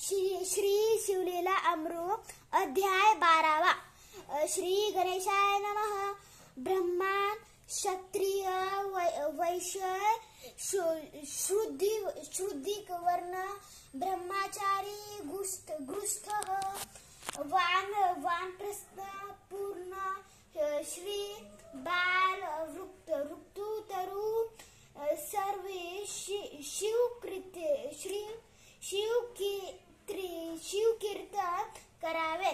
श्री शिवलीला अमृत अध्याय 12वा। श्री गणेशाय नमः। ब्रह्मांड क्षत्रिय वैश्य शूद्रिक वर्ण ब्रह्मचारी गृहस्थ वानप्रस्थ पूर्ण श्री बाल ऋतु सर्वे शिवकीर्तन करावे।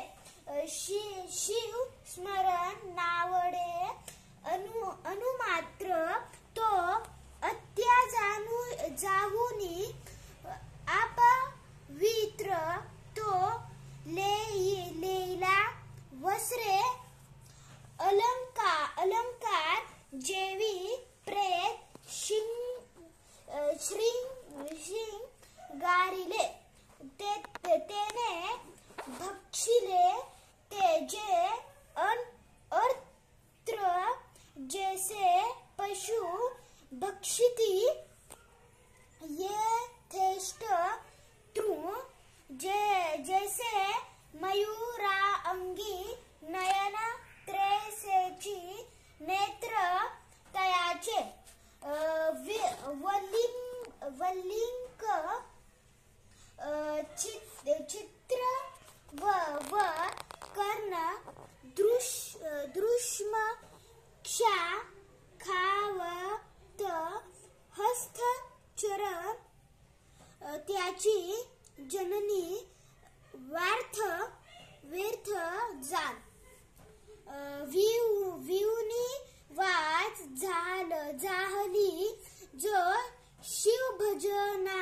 शिव स्मरण नावडे अनुमात्र तो अत्या जाहुनी अपवित्र तो लेईला वस्त्रे अलंकार जेवी प्रेत गारिले तेने भक्षिले तेजे अर्त्र जैसे पशु भक्षिती ये थेष्ट तृ जैसे मयूरा अंगी नयन त्रैसेची नेत्र तयाचे वलिंक चित्र व कर्ण दृश्मକ୍ଷା खावत हस्त चर त्याची जननी व्यर्थ जाण विवनी वाच जाहली जो शिवभजना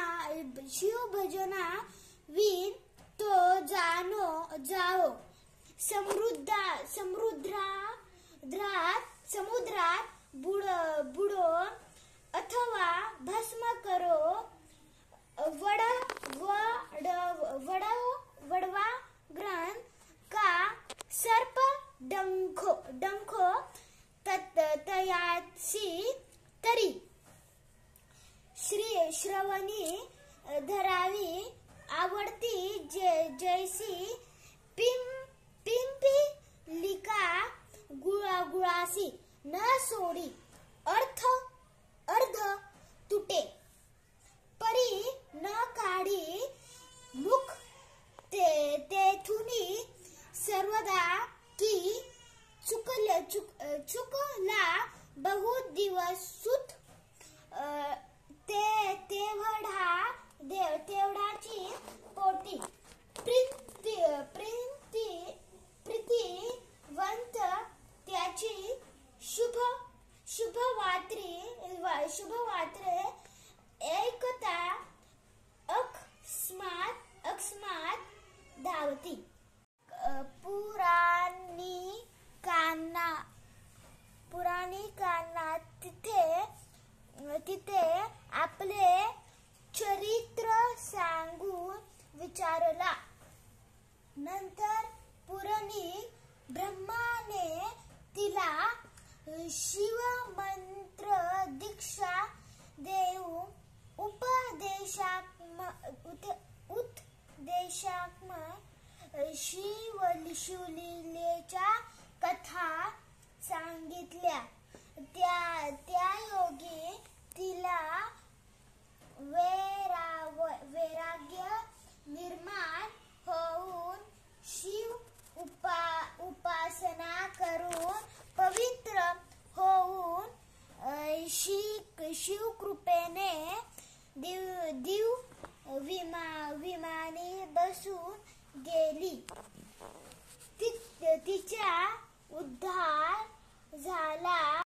विन तो जाओ समुद्रात बुडो अथवा भस्म करो वडवा ग्रहण का सर्प डंखो तयासी तरी श्रवणी धरावी आवडती जैसी पिंपी लिका गुळासी न सोडी अर्ध तुटे परी न काढी मुख तेथुनी सर्वदा की चुकला बहुत दिवस सुत तेवढाची पोटी प्रीतिवंत त्याची शुभवात्रे एकता अकस्मात धावती। पुराणिकांना तिथे आपले चरित्र सांगून विचारला। नंतर पुराणिक ब्रह्माने तिला शिवमंत्र दीक्षा देऊन शिवलीलेच्या कथा सांगितल्या। त्या योगी तिला वैराग्य निर्माण होऊन शिव उपासना करून पवित्र होऊन शिवकृपेने विमानी बसून गेली। तिचा उद्धार झाला।